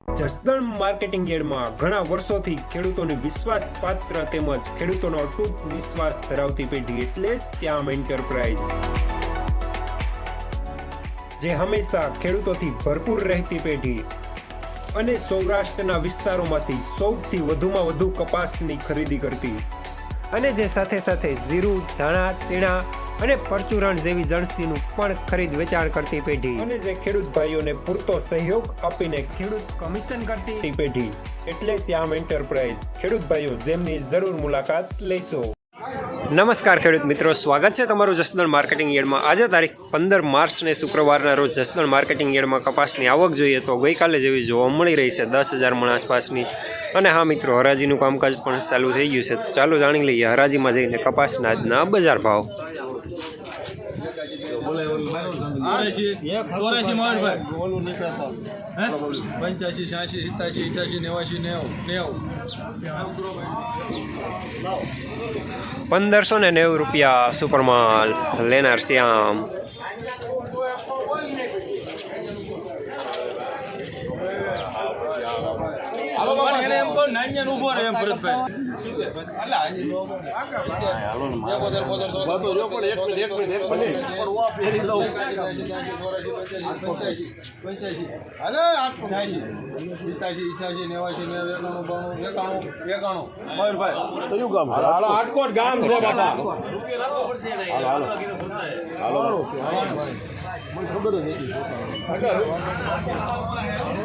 Jasdan marketing યાર્ડમાં ઘણા વર્ષોથી ખેડૂતોની વિશ્વાસપાત્ર તેમજ ખેડૂતોનો અતૂટ વિશ્વાસ ધરાવતી પેઢી એટલે શ્યામ એન્ટરપ્રાઇઝ, જે હંમેશા ખેડૂતોથી ભરપૂર રહેતી પેઢી અને સૌરાષ્ટ્રના વિસ્તારોમાંથી સૌથી વધુમાં વધુ કપાસની ખરીદી કરતી અને જે સાથે સાથે જીરું, ધાણા, ચીણા અને પરચુરણ જેવી જણસીનું પણ ખરીદ વેચાણ કરતી પેઢી અને જે ખેડૂત ભાઈઓને પૂરતો સહયોગ આપીને ખેડૂત કમિશન કરતી પેઢી એટલે શ્યામ એન્ટરપ્રાઇઝ. ખેડૂત ભાઈઓ જેમની જરૂર મુલાકાત લેશો. નમસ્કાર ખેડૂત મિત્રો, સ્વાગત છે તમારું જસદણ માર્કેટિંગ યાર્ડમાં. આજે તારીખ 15 માર્ચ ને શુક્રવારના રોજ જસદણ માર્કેટિંગ યાર્ડમાં કપાસની આવક જોઈએ તો ગઈકાલે જેવી જોવા મળી રહી છે 10,000 મણ આસપાસની. અને હા મિત્રો, હરાજીનું કામકાજ પણ ચાલુ થઈ ગયું છે. તો ચાલો જાણી લઈએ હરાજીમાં જઈને કપાસના આજના બજાર ભાવ. ₹1,590 સુપરમાલ લેનાર શ્યામ.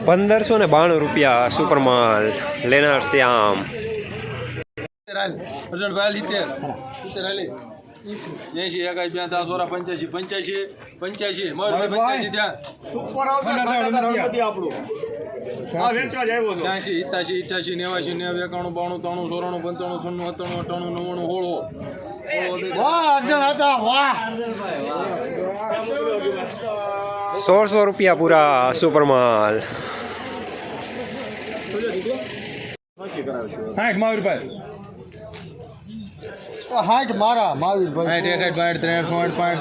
₹1,592 સુપરમાલ લેનાર શ્યામ. ₹1,600 પૂરા સુપરમાલ. હાઠ મારા મહાવીરભાઈ 1,588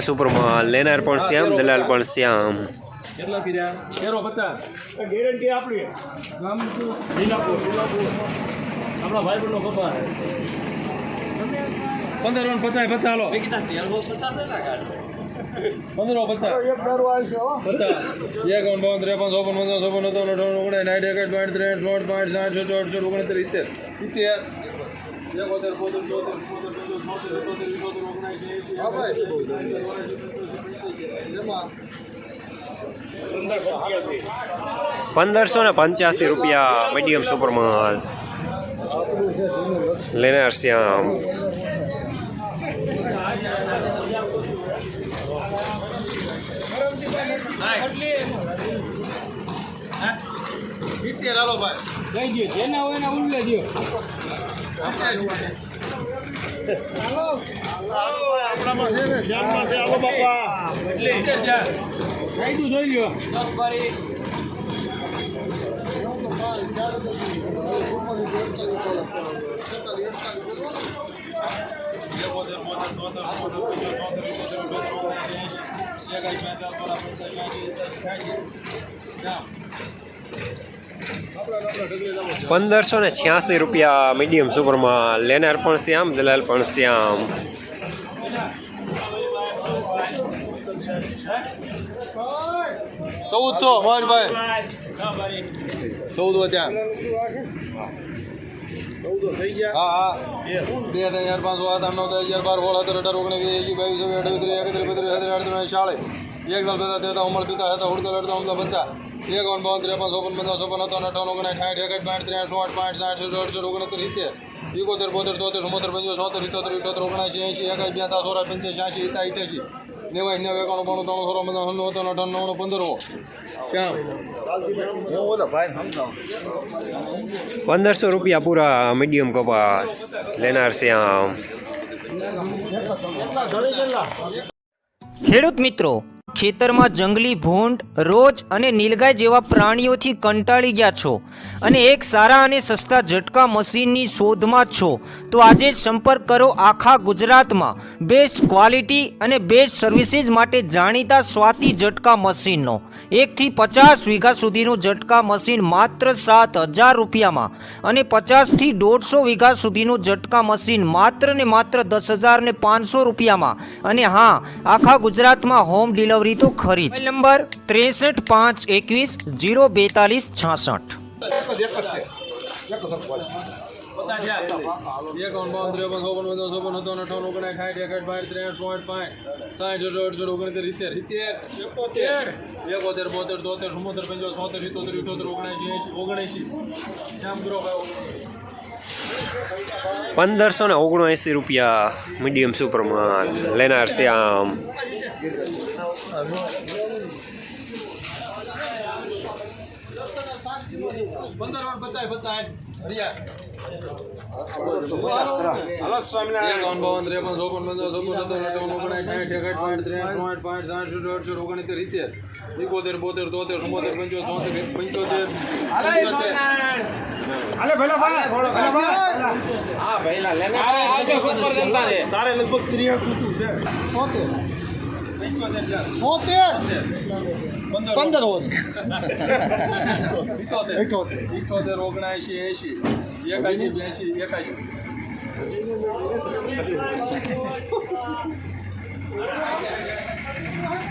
સુપરમાલ લેનાર પણ શ્યામ, દલાલ પણ શ્યામ. કેટલા કીધા? 50 ગેરંટી આપણી ગામ લીલાપુર આપણા ભાઈ બહેનનો ખબર 15,50 લો 15,50 એક દારૂ આવશે હો 50 51 52 ₹1,585 મીડિયમ સુપરમાલ લેનાર શ્યામ. જેના હોય ને ઉલ્લે દો આપણામાં છે ને ધ્યાનમાં છે. આલો બાપા જોઈ લ્યો ₹1,586 મીડિયમ સુપરમાલ લેનાર પણ શ્યામ, દલાલ પણ શ્યામ. ₹1,400 મોહનભાઈ 14 ત્યાં 14 થઈ ગયા. હા 2,500 9,000 12 18 ₹1,500 પૂરા મીડિયમ કપાસ લેનાર શ્યામ. ખેડૂત મિત્રો, ખેતરમાં જંગલી ભૂંડ, રોજ અને નીલગાય જેવા પ્રાણીઓથી કંટાળી ગયા છો અને એક સારા અને સસ્તા ઝટકા મશીનની શોધમાં છો તો આજે જ સંપર્ક કરો આખા ગુજરાતમાં બેસ્ટ ક્વોલિટી અને બેસ્ટ સર્વિસીસ માટે જાણીતા સ્વાતિ ઝટકા મશીનનો 1 થી 50 વીઘા સુધીનું ઝટકા મશીન માત્ર 7,000 રૂપિયામાં અને 50 થી 150 વીઘા સુધીનું ઝટકા મશીન માત્ર ને માત્ર 10,500 રૂપિયામાં અને હા, આખા ગુજરાતમાં હોમ ડિલિવરી તો ખરી જ. નંબર 63 ₹1,579 રૂપિયા મીડિયમ સુપરમાન લેનાર શ્યામ. તારે લગભગ 63 શું છે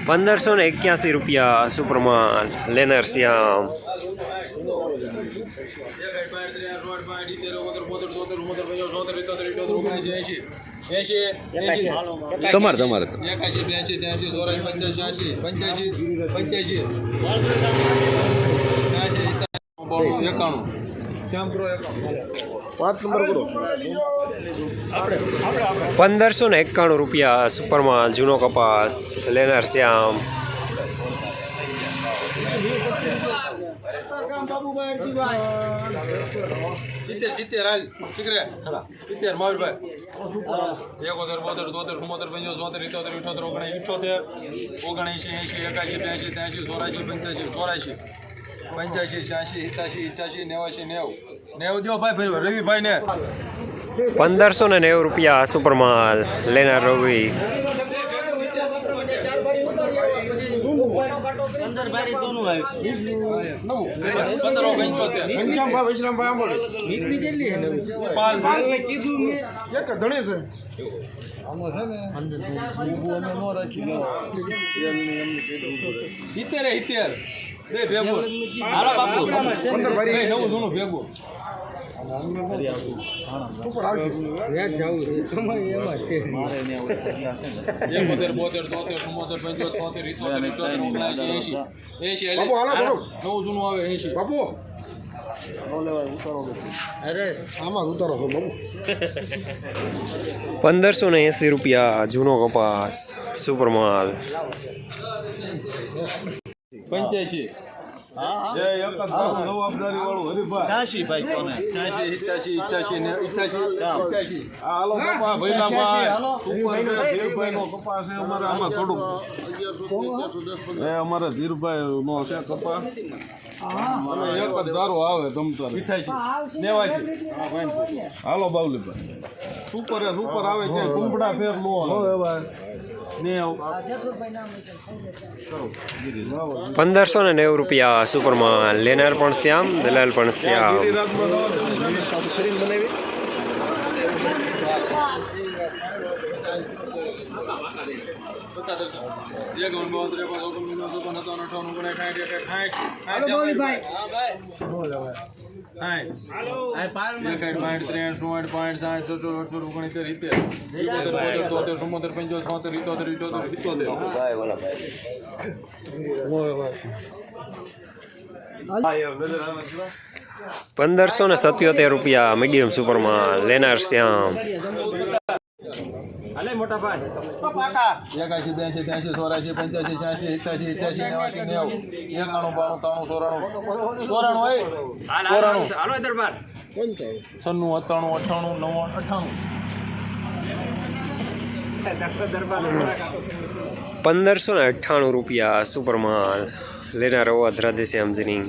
1,581 રૂપિયા સુપરમાન લેનાર શ્યામ. તમારે 1,591 રૂપિયા સુપરમાન જૂનો કપાસ લેનાર શ્યામ. રવિભાઈ ને 1,590 રૂપિયા સુપરમાન લેનાર રવિ. ₹1,580 જૂનો કપાસ સુપરમાલ. 85 જવાબદારી વાળું હરીભાઈ 85 ભાઈ કોને 85 હાલો કપા ભઈલા ભાઈ સુપર ધીરભાઈ નો કપા છે અમારે આમાં થોડુંક અમારે ધીરભાઈ નો છે કપા અને એક જ દારો આવે તમતાર 88 નેવાથી હાલો બાવલીભાઈ સુપર આવે છે કુંબડા ફેર નો આવે 1,590 રૂપિયા સુપરમાન લેનાર પણ શ્યામ દલાલ પણ શ્યામ. ₹1,577 મીડિયમ સુપરમાન લેનાર શ્યામ. અલે મોટા ભાઈ પાકા 81 82 83 84 85 86 87 હાલો દરબાર 96 98 99 98 દરબાર ₹1598 સુપર માલ લેનાર અવાજ રાધેશ્યામ જની